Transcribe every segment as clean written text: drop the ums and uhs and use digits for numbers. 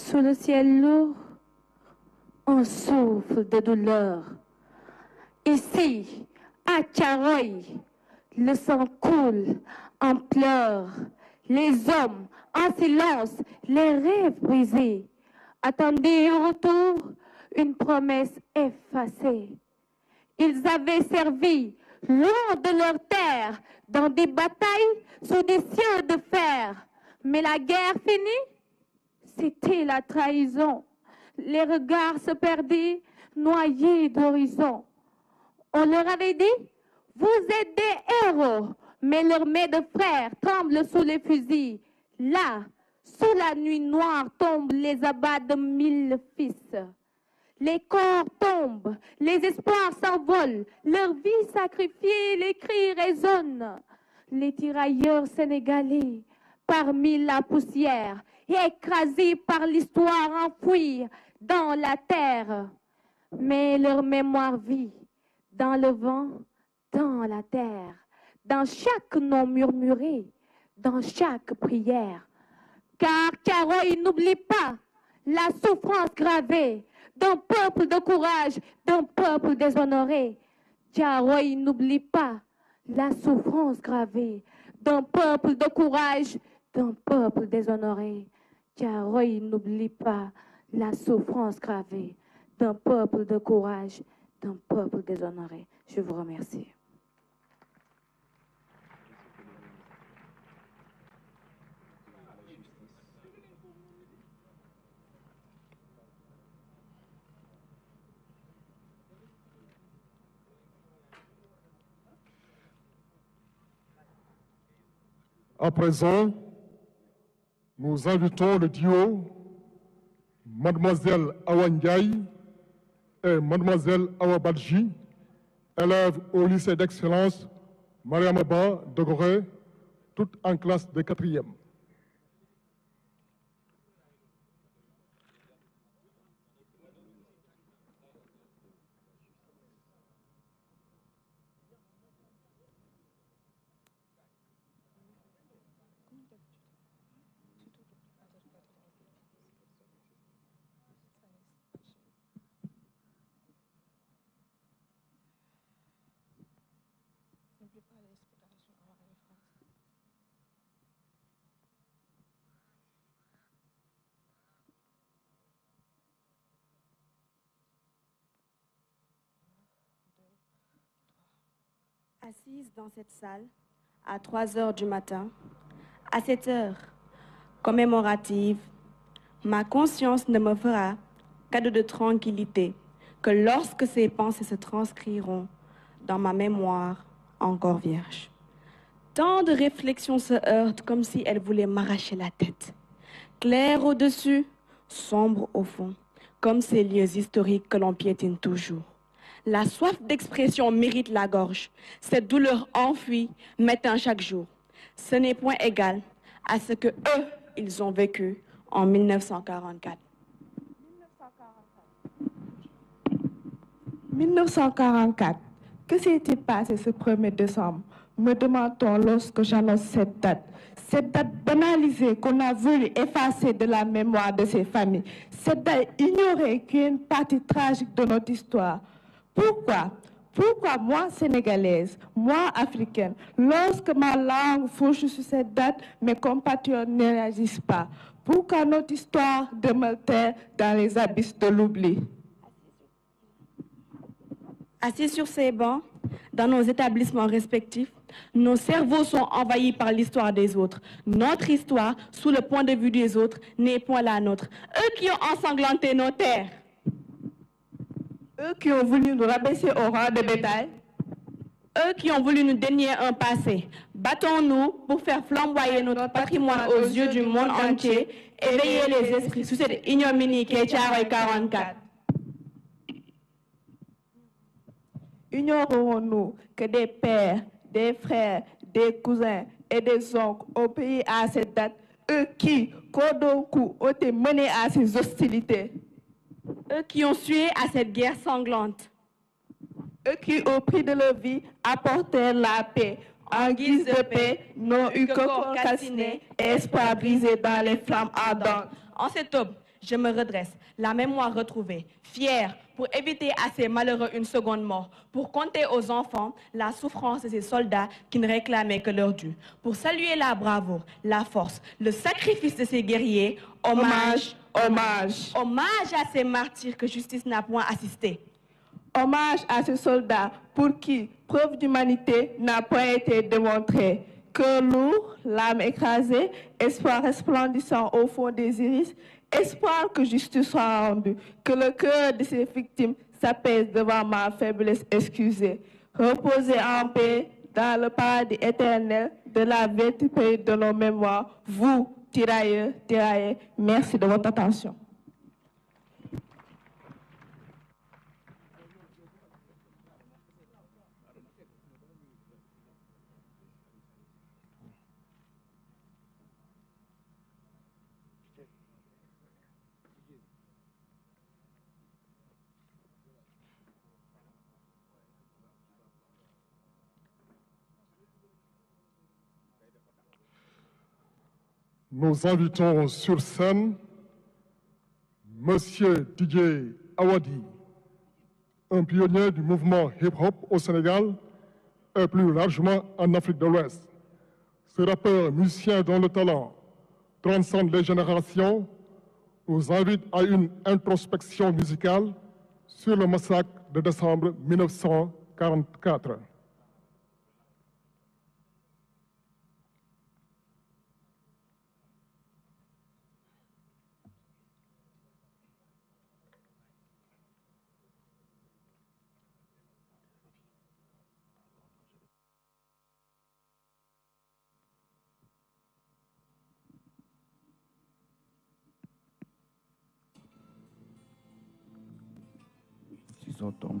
Sous le ciel lourd, on souffle de douleur. Ici, à Thiaroye, le sang coule en pleurs. Les hommes, en silence, les rêves brisés, attendaient au retour une promesse effacée. Ils avaient servi loin de leur terre, dans des batailles sous des cieux de fer. Mais la guerre finie, c'était la trahison. Les regards se perdaient, noyés d'horizon. On leur avait dit, vous êtes des héros, mais leurs mains de frères tremblent sous les fusils. Là, sous la nuit noire, tombent les abats de 1000 fils. Les corps tombent, les espoirs s'envolent, leur vie sacrifiée, les cris résonnent. Les tirailleurs sénégalais, parmi la poussière, écrasés par l'histoire enfouie dans la terre. Mais leur mémoire vit dans le vent, dans la terre, dans chaque nom murmuré, dans chaque prière. Car Thiaroye n'oublie pas la souffrance gravée d'un peuple de courage, d'un peuple déshonoré. Thiaroye n'oublie pas la souffrance gravée d'un peuple de courage, d'un peuple déshonoré. Thiaroye n'oublie pas la souffrance gravée d'un peuple de courage, d'un peuple déshonoré. Je vous remercie. À présent, nous invitons le duo Mademoiselle Awa Ndiaye et Mademoiselle Awa Badji, élèves au lycée d'excellence Mariamaba de Gorée, toutes en classe de 4e. Assise dans cette salle, à 3 heures du matin, à cette heure commémorative, ma conscience ne me fera cadeau de tranquillité que lorsque ces pensées se transcriront dans ma mémoire encore vierge. Tant de réflexions se heurtent comme si elles voulaient m'arracher la tête. Clair au-dessus, sombre au fond, comme ces lieux historiques que l'on piétine toujours. La soif d'expression mérite la gorge. Cette douleur enfuie m'éteint chaque jour. Ce n'est point égal à ce que eux, ils ont vécu en 1944. 1944. Que s'est-il passé ce 1er décembre? Me demande-t-on lorsque j'annonce cette date. Cette date banalisée qu'on a voulu effacer de la mémoire de ces familles. Cette date ignorée qui est une partie tragique de notre histoire. Pourquoi? Pourquoi moi, sénégalaise, moi, africaine, lorsque ma langue fauche sur cette date, mes compatriotes ne réagissent pas? Pourquoi notre histoire demeure-t-elle dans les abysses de l'oubli? Assis sur ces bancs, dans nos établissements respectifs, nos cerveaux sont envahis par l'histoire des autres. Notre histoire, sous le point de vue des autres, n'est point la nôtre. Eux qui ont ensanglanté nos terres. Eux qui ont voulu nous rabaisser au rang de bétail. Eux qui ont voulu nous dénier un passé. Battons-nous pour faire flamboyer notre patrimoine aux yeux du monde entier, éveiller les esprits sous cette ignominie qu'est Thiaroye 44. Ignorerons-nous que des pères, des frères, des cousins et des oncles ont payé à cette date, eux qui, Kodoku, ont été menés à ces hostilités? Eux qui ont sué à cette guerre sanglante. Eux qui, au prix de leur vie, apportèrent la paix. En guise de paix, n'ont eu que corps calcinés et espoir brisé dans les flammes ardentes. En cette aube, Je me redresse, la mémoire retrouvée, fière pour éviter à ces malheureux une seconde mort, pour compter aux enfants la souffrance de ces soldats qui ne réclamaient que leur dû, pour saluer la bravoure, la force, le sacrifice de ces guerriers. Hommage, hommage. Hommage à ces martyrs que justice n'a point assisté. Hommage à ces soldats pour qui preuve d'humanité n'a point été démontrée. Cœur lourd, l'âme écrasée, espoir resplendissant au fond des iris, espoir que justice soit rendue, que le cœur de ces victimes s'apaise devant ma faiblesse excusée. Reposez en paix dans le paradis éternel de la vérité de nos mémoires. Vous, tirailleurs, tirailleurs, merci de votre attention. Nous invitons sur scène Monsieur Didier Awadi, un pionnier du mouvement hip-hop au Sénégal et plus largement en Afrique de l'Ouest. Ce rappeur musicien dont le talent transcende les générations nous invite à une introspection musicale sur le massacre de décembre 1944.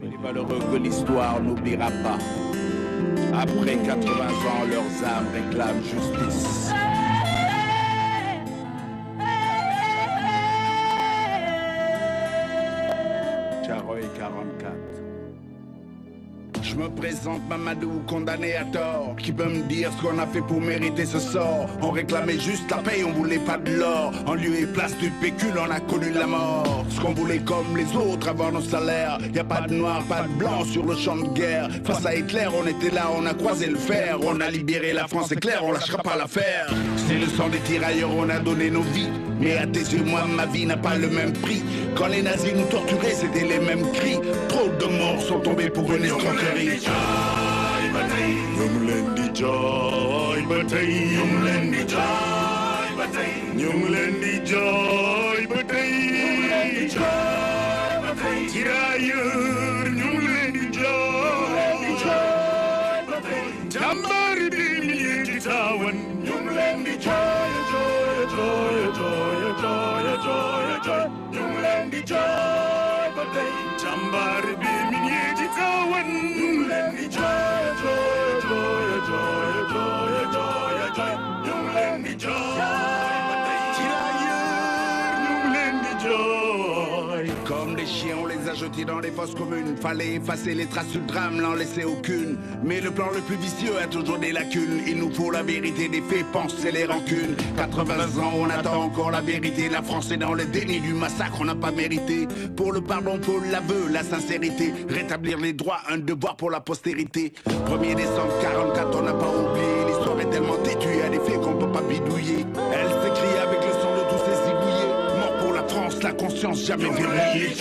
Les malheureux que l'histoire n'oubliera pas. Après 80 ans, leurs âmes réclament justice. Tcharoy 44. Je me présente Mamadou, condamné à tort. Qui peut me dire ce qu'on a fait pour mériter ce sort? On réclamait juste la paix, on voulait pas de l'or. En lieu et place du pécule, on a connu la mort. Ce qu'on voulait comme les autres, avoir nos salaires. Y a pas de noir, pas de blanc sur le champ de guerre. Face à Hitler, on était là, on a croisé le fer. On a libéré la France, c'est clair, on lâchera pas l'affaire. C'est le sang des tirailleurs, on a donné nos vies. Mais à tes yeux, moi, ma vie n'a pas le même prix. Quand les nazis nous torturaient, c'était les mêmes cris. Trop de morts sont tombés pour une escroquerie. Comme les chiens, on les a jetés dans les fosses communes. Fallait effacer les traces du drame, n'en laisser aucune. Mais le plan le plus vicieux a toujours des lacunes. Il nous faut la vérité des faits, penser les rancunes. 80 ans, on attend encore la vérité. La France est dans le déni du massacre, on n'a pas mérité. Pour le pardon, pour l'aveu, la sincérité. Rétablir les droits, un devoir pour la postérité. 1er décembre 44, on n'a pas oublié. L'histoire est tellement têtue, il y a des faits qu'on peut pas bidouiller. Elle s'écrit avec le sang de tous ces zigouillés. Mort pour la France, la conscience jamais verrouillée.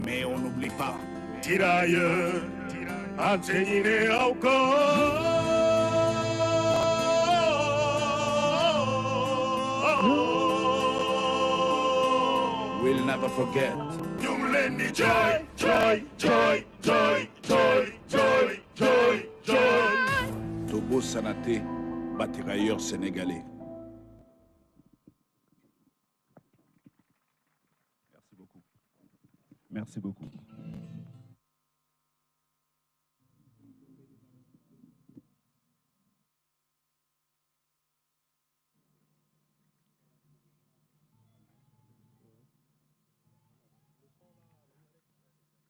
Mais on n'oublie pas. Tirailleurs, enseignez encore. we'll never forget. Joy, joy, joy, joy, joy, joy, joy, joy. Togo Sanaté, bâtirailleur sénégalais. Merci beaucoup. Merci beaucoup.